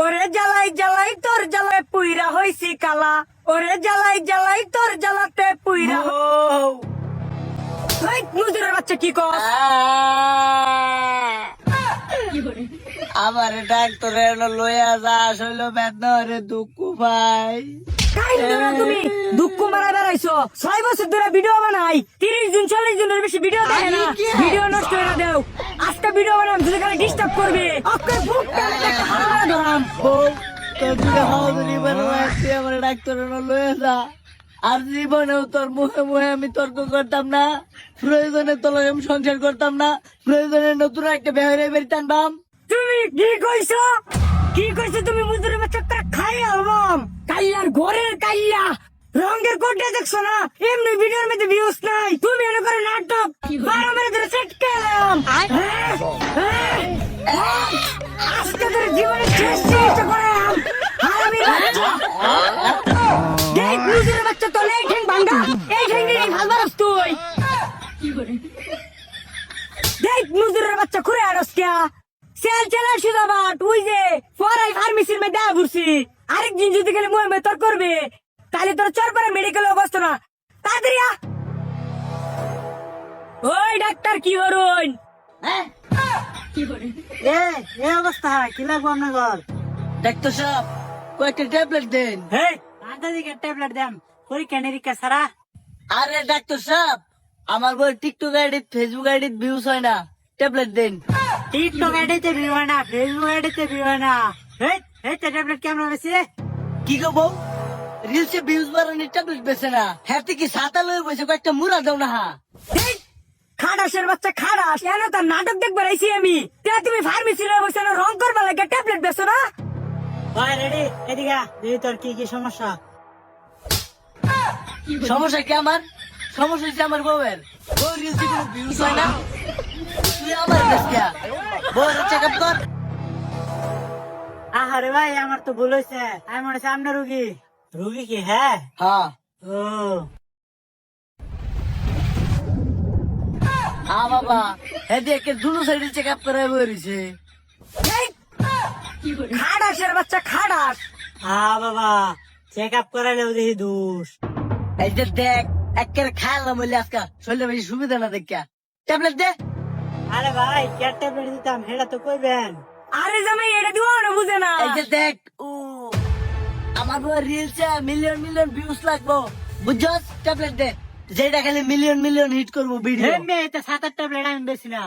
ওরে জ্বালাই জ্বালাই তোর জ্বালায় পুইরা হইছি কালা, ওরে জ্বালাই জ্বালাই তোর জ্বালাতে পুইরা। ওই মুজুরের বাচ্চা কি কর? আমার ডাক্তারে লইয়া যা আসলে বেদনারে দুঃখ পাই। তুমি দুঃখ মারা বেড়াইছো, 6 বছর ধরে ভিডিও বানাই, 30 দিন 40 দিনের বেশি ভিডিও দেখে না, ভিডিও নষ্ট করে দেও। আজকে ভিডিও বানাম যদি খালি ডিস্টার্ব করবে ওকে বুক টানে একটা হামলা ধরাম। তোর দিকে হাওয়ারি বানাচ্ছি আমার ডাক্তারে লইয়া যা। আর জীবনেও তোর মুখে মুখে আমি তর্ক করতাম না, প্রয়োজনে তোর লগে আমি সংসার করতাম না, প্রয়োজনে নতুন একটা বেহরে বেরি টানবাম। তুমি কি কইছো? কি কইছো তুমি? মুজুরের বাচ্চা খাই আলবাম কাইয়ার ঘরের কাইয়া রঙের কোটে দেখছো না? এমনি ভিডিওর মধ্যে ভিউজ নাই, তুমি এনে করে নাটক 12 মেরে ধরে সেট করলাম। আজকে তোর জীবনে শেষ চেষ্টা করলাম আমি বাচ্চা। দেখ মুজুরের বাচ্চা তো এই ঠ্যাং ভাঙা, এই ঠ্যাং নিয়ে ভালবারস তুই। দেখ মুজুরের বাচ্চা ঘুরে আরস কিয়া সেল চালার সুদা তুই যে ফরাই ফার্মেসির মধ্যে দেয়া ঘুরছি, আরেকদিন যদি গেলে মুহে তোর করবে তাহলে তোর চরপাড়া মেডিকেল অবস্থা না। তাড়াতাড়ি আ। ওই ডাক্তার কি হরুন? এই অবস্থা কি লাগবো আপনার? ডাক্তার সাহেব কয়েকটা ট্যাবলেট দেন। দিকে ট্যাবলেট দেন, পরীক্ষা নিরীক্ষা সারা। আরে ডাক্তার সাহেব আমার বই টিকটক আইডিত ফেসবুক আইডিত ভিউজ হয় না, ট্যাবলেট দেন। টিকটক আইডিতে ভিউ হয় না, ফেসবুক আইডিতে ভিউ হয় না। এই ট্যাবলেট কেমন বেশি? কি গো বউ, রিলসে ভিউজ বাড়ানোর ট্যাবলেট বেছে না, হ্যাঁ কি সাতা লয়ে বসে কয়েকটা মুড়া দাও না। খাড়াসের বাচ্চা খাড়াস, কেন তার নাটক দেখবার আইছি আমি। তুমি ফার্মেসি লয়ে বসে রং করবা লাগে ট্যাবলেট বেছো না? ভাই রেডি, এদিকে এই তোর কি কি সমস্যা? সমস্যা কি আমার? সমস্যা হচ্ছে আমার বউয়ের, বউ রিলসে কোনো ভিউজ হয় না, তুই আমার কাছে বউয়ের চেক আপ কর। আরে ভাই আমার তো ভুল হয়েছে, আমি মনে হচ্ছে আপনার রুগী। রুগী কি? হ্যাঁ হ্যাঁ ও বাবা, হ্যাঁ দেখে দুটো সাইডে চেক আপ করা বলেছে। খাড়াসের বাচ্চা খাড়াস। বাবা চেক আপ করাইলেও দেখি দোষ। এই যে দেখ একের খাইলাম বলে আজকে শরীরে বেশি সুবিধা না দেখা, ট্যাবলেট দে। আরে ভাই কে ট্যাবলেট দিতাম সেটা তো কইবেন। আরে জামাই এটা দিও না, বুঝে না। এই যে দেখ আমার বউয়ের রিলসে মিলিয়ন মিলিয়ন ভিউজ লাগবো, বুঝছস? ট্যাবলেট দে যেটা খালি মিলিয়ন মিলিয়ন হিট করবো ভিডিও। এটা 7-8 ট্যাবলেট আমি বেশি না,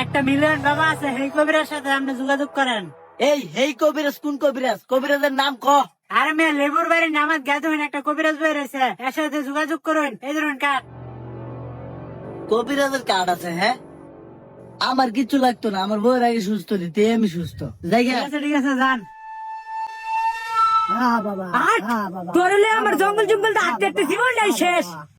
1 মিলিয়ন বাবা আছে, সেই কবিরের সাথে আপনি যোগাযোগ করেন। এই কবিরাজ কোন কবিরাজ? কবিরাজের নাম ক। আরে মেয়ে লেবুর বাড়ির নামাজ গাছ একটা কবিরাজ বই রয়েছে, এর সাথে যোগাযোগ করুন। এই ধরুন কার্ড। কবিরাজের কার্ড আছে? হ্যাঁ আমার কিছু লাগতো না, আমার বউয়ের আগে সুস্থ দিতে আমি সুস্থ। ঠিক আছে যান। তোর আমার জঙ্গল জঙ্গল হাঁটতে হাঁটতে জীবনটাই শেষ।